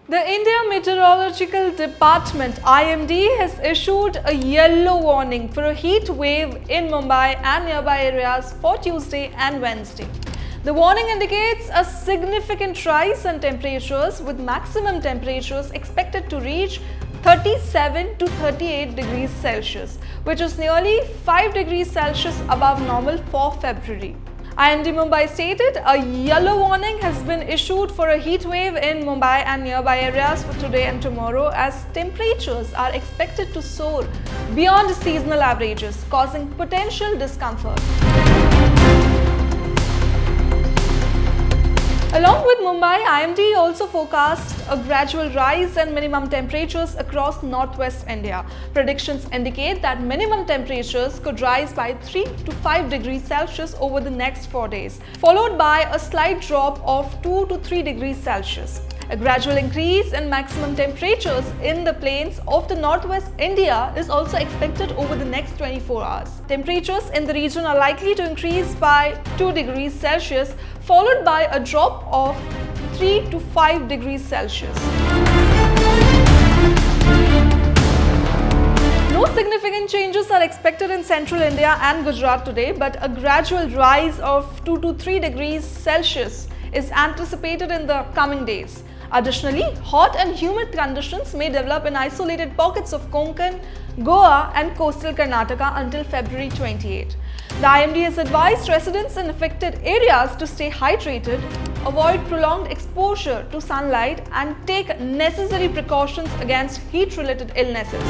The India Meteorological Department IMD has issued a yellow warning for a heat wave in Mumbai and nearby areas for Tuesday and Wednesday. The warning indicates a significant rise in temperatures, with maximum temperatures expected to reach 37 to 38 degrees Celsius, which is nearly 5 degrees Celsius above normal for February. IMD Mumbai stated a yellow warning has been issued for a heat wave in Mumbai and nearby areas for today and tomorrow, as temperatures are expected to soar beyond seasonal averages, causing potential discomfort. Along with Mumbai, IMD also forecast a gradual rise in minimum temperatures across northwest India. Predictions indicate that minimum temperatures could rise by 3 to 5 degrees Celsius over the next 4 days, followed by a slight drop of 2 to 3 degrees Celsius. A gradual increase in maximum temperatures in the plains of the northwest India is also expected over the next 24 hours. Temperatures in the region are likely to increase by 2 degrees Celsius, followed by a drop of 3 to 5 degrees Celsius. No significant changes are expected in central India and Gujarat today, but a gradual rise of 2 to 3 degrees Celsius is anticipated in the coming days. Additionally, hot and humid conditions may develop in isolated pockets of Konkan, Goa and coastal Karnataka until February 28. The IMD has advised residents in affected areas to stay hydrated, avoid prolonged exposure to sunlight and take necessary precautions against heat-related illnesses.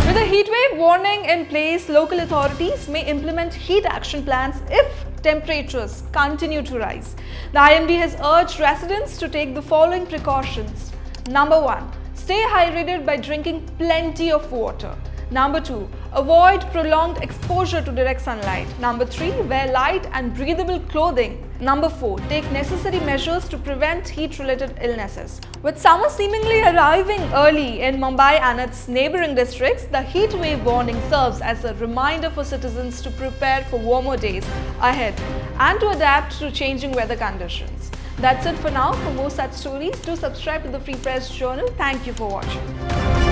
With a heatwave warning in place, local authorities may implement heat action plans if temperatures continue to rise. The IMD has urged residents to take the following precautions. Number 1. Stay hydrated by drinking plenty of water. Number 2. Avoid prolonged exposure to direct sunlight. Number 3. Wear light and breathable clothing. Number 4. Take necessary measures to prevent heat-related illnesses. With summer seemingly arriving early in Mumbai and its neighbouring districts, the heat wave warning serves as a reminder for citizens to prepare for warmer days ahead and to adapt to changing weather conditions. That's it for now. For more such stories, do subscribe to the Free Press Journal. Thank you for watching.